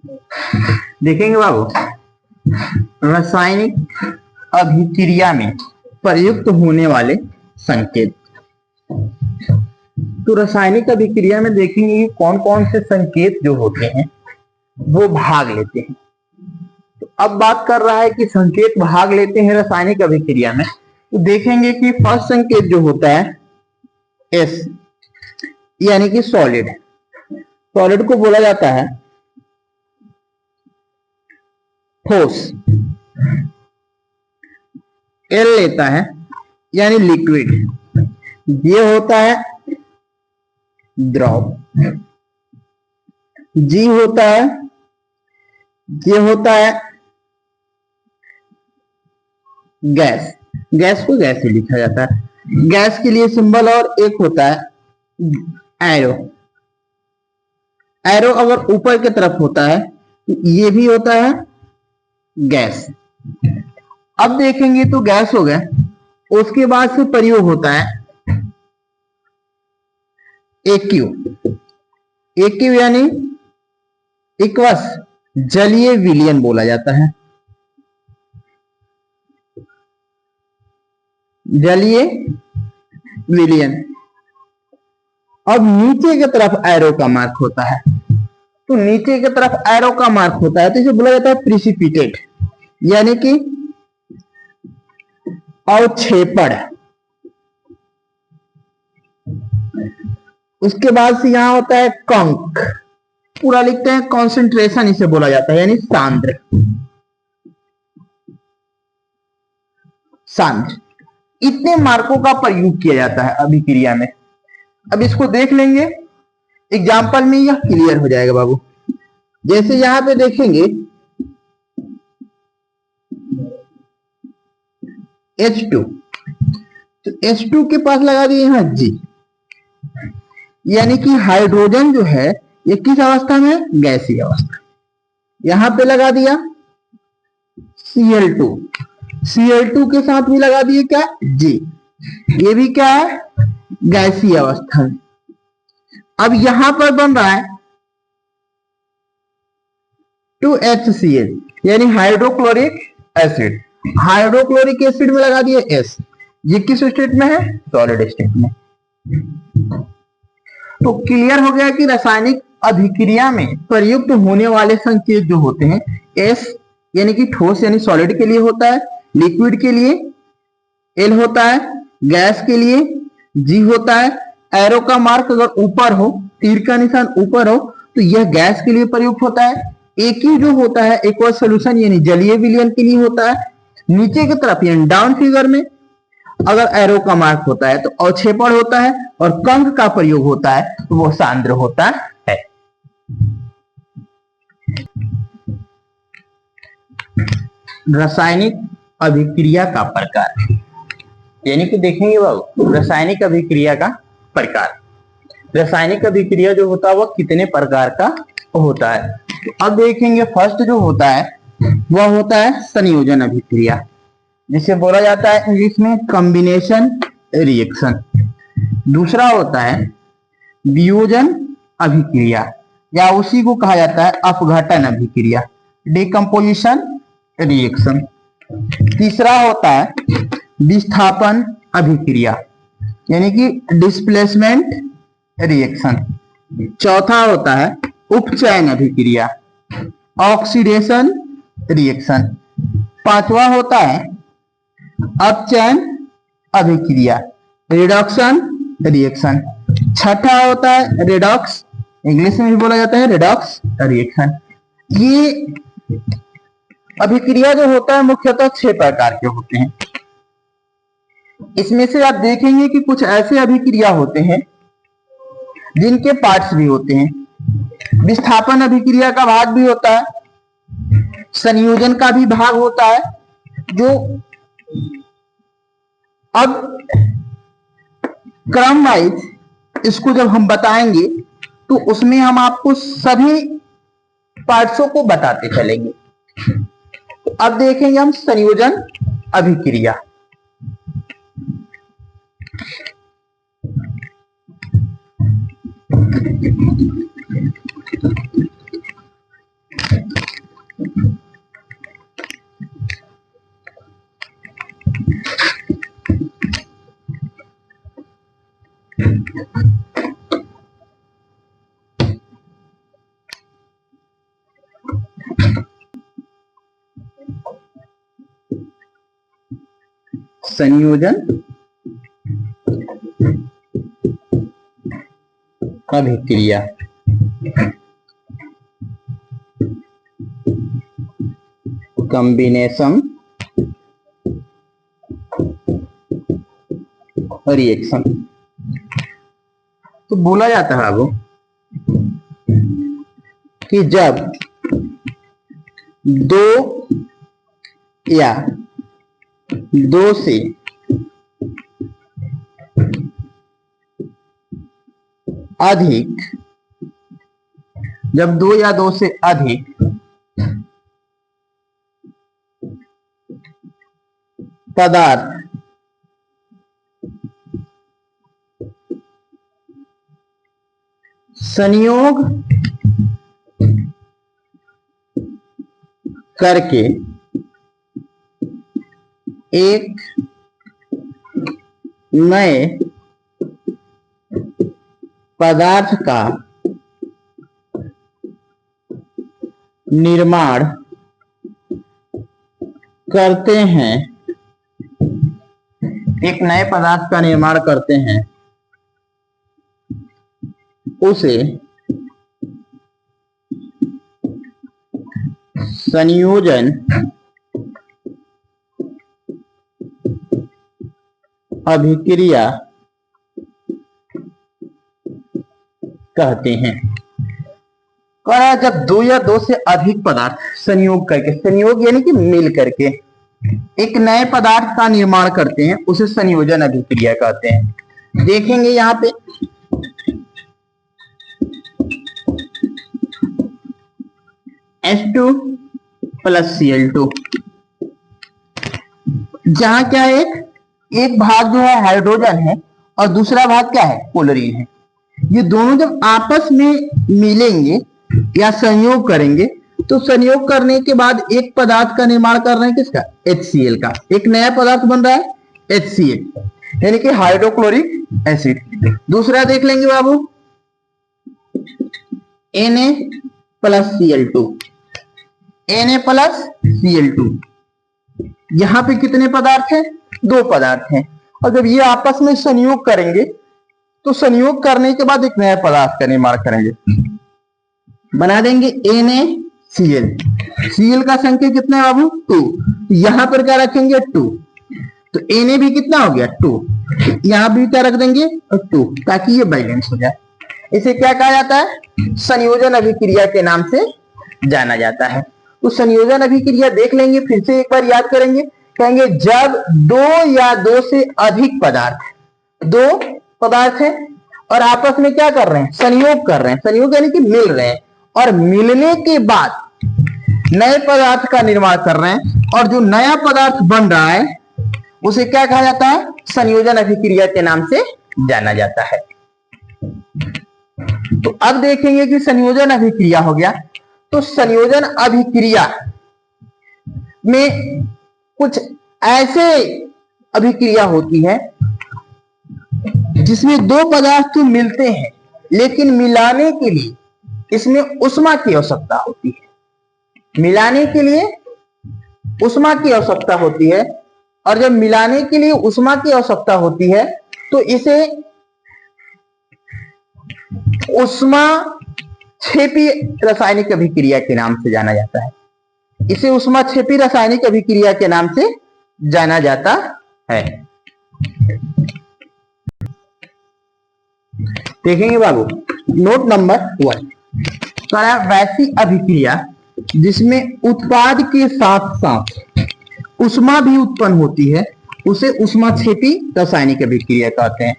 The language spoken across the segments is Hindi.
देखेंगे बाबू, रासायनिक अभिक्रिया में प्रयुक्त होने वाले संकेत। तो रासायनिक अभिक्रिया में देखेंगे कि कौन कौन से संकेत जो होते हैं वो भाग लेते हैं। तो अब बात कर रहा है कि संकेत भाग लेते हैं रासायनिक अभिक्रिया में, तो देखेंगे कि फर्स्ट संकेत जो होता है एस, यानी कि सॉलिड। सॉलिड को बोला जाता है ठोस। एल लेता है यानी लिक्विड। ये होता है द्रव। जी होता है, ये होता है गैस। गैस को गैस ही लिखा जाता है। गैस के लिए सिंबल और एक होता है एरो। एरो अगर ऊपर की तरफ होता है तो ये भी होता है गैस। अब देखेंगे तो गैस हो गया, उसके बाद से प्रयोग होता है एक्यू। एक्यू यानी इक्वस जलीय विलयन बोला जाता है। जलीय विलयन। अब नीचे की तरफ एरो का मार्क होता है, तो नीचे की तरफ एरो का मार्क होता है तो इसे बोला जाता है प्रिसिपिटेट, यानी कि अवक्षेपण। उसके बाद से यहां होता है कंक, पूरा लिखते हैं कॉन्सेंट्रेशन, इसे बोला जाता है यानी सांद्र। सांद्र। इतने मार्कों का प्रयोग किया जाता है अभिक्रिया में। अब इसको देख लेंगे, एग्जाम्पल में यह क्लियर हो जाएगा बाबू। जैसे यहां पे देखेंगे H2, तो H2 के पास लगा दिए यहां G, यानी कि हाइड्रोजन जो है ये किस अवस्था में, गैसीय अवस्था। यहां पे लगा दिया Cl2, Cl2 के साथ भी लगा दिए क्या, G, ये भी क्या है, गैसीय अवस्था में। अब यहां पर बन रहा है 2HCl, यानी हाइड्रोक्लोरिक एसिड। हाइड्रोक्लोरिक एसिड में लगा दिए S, ये किस स्टेट में है, सॉलिड स्टेट में। तो क्लियर हो गया कि रासायनिक अभिक्रिया में प्रयुक्त होने वाले संकेत जो होते हैं, S यानी कि ठोस यानी सॉलिड के लिए होता है, लिक्विड के लिए L होता है, गैस के लिए G होता है। एरो का मार्क अगर ऊपर हो, तीर का निशान ऊपर हो, तो यह गैस के लिए प्रयुक्त होता है। एक ही जो होता है एक्वस सॉल्यूशन यानी जलीय विलयन के लिए होता है। नीचे की तरफ यानी डाउन फिगर में अगर एरो का मार्क होता है तो अवक्षेपण होता है, और कंक का प्रयोग होता है तो वो सांद्र होता है। रासायनिक अभिक्रिया का प्रकार, यानी कि देखेंगे बाबू रासायनिक अभिक्रिया का प्रकार। रासायनिक अभिक्रिया जो होता है वह कितने प्रकार का होता है। तो अब देखेंगे फर्स्ट जो होता है वह होता है संयोजन अभिक्रिया, जिसे बोला जाता है इंग्लिश में कॉम्बिनेशन रिएक्शन। दूसरा होता है वियोजन अभिक्रिया, या उसी को कहा जाता है अपघटन अभिक्रिया, डिकम्पोजिशन रिएक्शन। तीसरा होता है विस्थापन अभिक्रिया, यानी कि डिस्प्लेसमेंट रिएक्शन। चौथा होता है उपचयन अभिक्रिया, ऑक्सीडेशन रिएक्शन। पांचवा होता है अपचयन अभिक्रिया, रिडक्शन रिएक्शन। छठा होता है रिडॉक्स, इंग्लिश में भी बोला जाता है रिडॉक्स रिएक्शन। ये अभिक्रिया जो होता है मुख्यतः 6 प्रकार के होते हैं। इसमें से आप देखेंगे कि कुछ ऐसे अभिक्रिया होते हैं जिनके पार्ट्स भी होते हैं। विस्थापन अभिक्रिया का भाग भी होता है, संयोजन का भी भाग होता है। जो अब क्रम वाइज इसको जब हम बताएंगे तो उसमें हम आपको सभी पार्ट्सों को बताते चलेंगे। तो अब देखेंगे हम संयोजन अभिक्रिया। संयोजन अभिक्रिया। Combination reaction. तो बोला जाता है वो कि जब दो या दो से अधिक, जब दो या दो से अधिक पदार्थ संयोग करके एक नए पदार्थ का निर्माण करते हैं, एक नए पदार्थ का निर्माण करते हैं, उसे संयोजन अभिक्रिया कहते हैं। कहा जब दो या दो से अधिक पदार्थ संयोग करके, संयोग यानी कि मिल करके एक नए पदार्थ का निर्माण करते हैं, उसे संयोजन अभिक्रिया कहते हैं। देखेंगे यहां पे H2 प्लस Cl2, जहां क्या है, एक भाग जो है हाइड्रोजन है और दूसरा भाग क्या है, क्लोरीन है। ये दोनों जब आपस में मिलेंगे या संयोग करेंगे, तो संयोग करने के बाद एक पदार्थ का निर्माण कर रहे हैं, किसका, HCl का। एक नया पदार्थ बन रहा है HCl यानी कि हाइड्रोक्लोरिक एसिड। दूसरा देख लेंगे बाबू, Na plus Cl2, Na plus Cl2। यहां पे कितने पदार्थ हैं, दो पदार्थ हैं, और जब ये आपस में संयोग करेंगे तो संयोग करने के बाद एक नया पदार्थ का निर्माण करेंगे, बना देंगे NaCl। Cl का संख्या कितना है बाबू, 2। यहां पर क्या रखेंगे, 2, तो Na भी कितना हो गया, 2। यहां भी क्या रख देंगे, 2, ताकि ये बैलेंस हो जाए। इसे क्या कहा जाता है, संयोजन अभिक्रिया के नाम से जाना जाता है। तो संयोजन अभिक्रिया देख लेंगे, फिर से एक बार याद करेंगे। कहेंगे जब दो या दो से अधिक पदार्थ, दो पदार्थ है और आपस में क्या कर रहे हैं, संयोग कर रहे हैं। संयोग यानी कि मिल रहे हैं, और मिलने के बाद नए पदार्थ का निर्माण कर रहे हैं, और जो नया पदार्थ बन रहा है उसे क्या कहा जाता है, संयोजन अभिक्रिया के नाम से जाना जाता है। तो अब देखेंगे कि संयोजन अभिक्रिया हो गया, तो संयोजन अभिक्रिया में कुछ ऐसे अभिक्रिया होती है जिसमें दो पदार्थ तो मिलते हैं, लेकिन मिलाने के लिए इसमें उष्मा की आवश्यकता होती है। मिलाने के लिए उष्मा की आवश्यकता होती है, और जब मिलाने के लिए उष्मा की आवश्यकता होती है तो इसे उष्मा क्षेपी रासायनिक अभिक्रिया के नाम से जाना जाता है। इसे उष्मा क्षेपी रासायनिक अभिक्रिया के नाम से जाना जाता है। देखेंगे बाबू, नोट नंबर 1, वैसी अभिक्रिया जिसमें उत्पाद के साथ साथ उष्मा भी उत्पन्न होती है, उसे उष्माक्षेपी रासायनिक अभिक्रिया कहते हैं।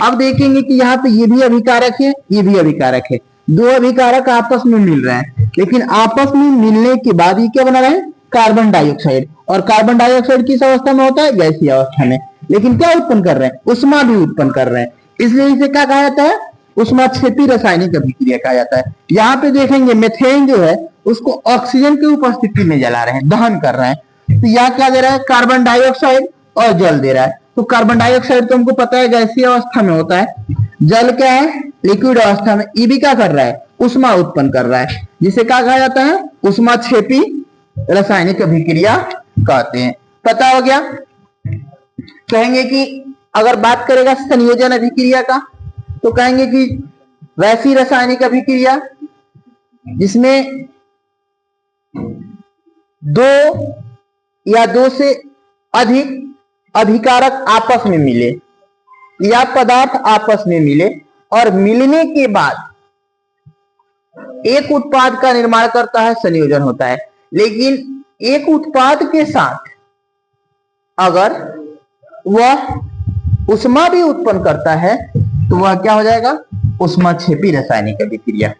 अब देखेंगे कि यहाँ पे ये भी अभिकारक है, ये भी अभिकारक है। दो अभिकारक आपस में मिल रहे हैं, लेकिन आपस में मिलने के बाद ये क्या बना रहे हैं, कार्बन डाइऑक्साइड। और कार्बन डाइऑक्साइड किस अवस्था में होता है, गैसीय अवस्था में, लेकिन क्या उत्पन्न कर रहे हैं, उष्मा भी उत्पन्न कर रहे हैं। इसलिए इसे क्या कहा जाता है, उष्माक्षेपी रासायनिक अभिक्रिया कहा जाता है। यहाँ पे देखेंगे मेथेन जो है उसको ऑक्सीजन की उपस्थिति में जला रहे हैं, दहन कर रहे हैं। तो यह क्या दे रहा है, कार्बन डाइऑक्साइड और जल दे रहा है। तो कार्बन डाइऑक्साइड तो हमको पता है गैसीय अवस्था में होता है, जल क्या है, लिक्विड अवस्था में। ये भी क्या कर रहा है, ऊष्मा उत्पन्न कर रहा है, जिसे क्या कहा जाता है, ऊष्माक्षेपी रासायनिक अभिक्रिया कहते हैं। पता हो गया। कहेंगे कि अगर बात करेगा संयोजन अभिक्रिया का, तो कहेंगे कि वैसी रासायनिक अभिक्रिया जिसमें दो या दो से अधिक अभिकारक आपस में मिले या पदार्थ आपस में मिले और मिलने के बाद एक उत्पाद का निर्माण करता है, संयोजन होता है। लेकिन एक उत्पाद के साथ अगर वह ऊष्मा भी उत्पन्न करता है तो वह क्या हो जाएगा, ऊष्माक्षेपी रासायनिक अभिक्रिया।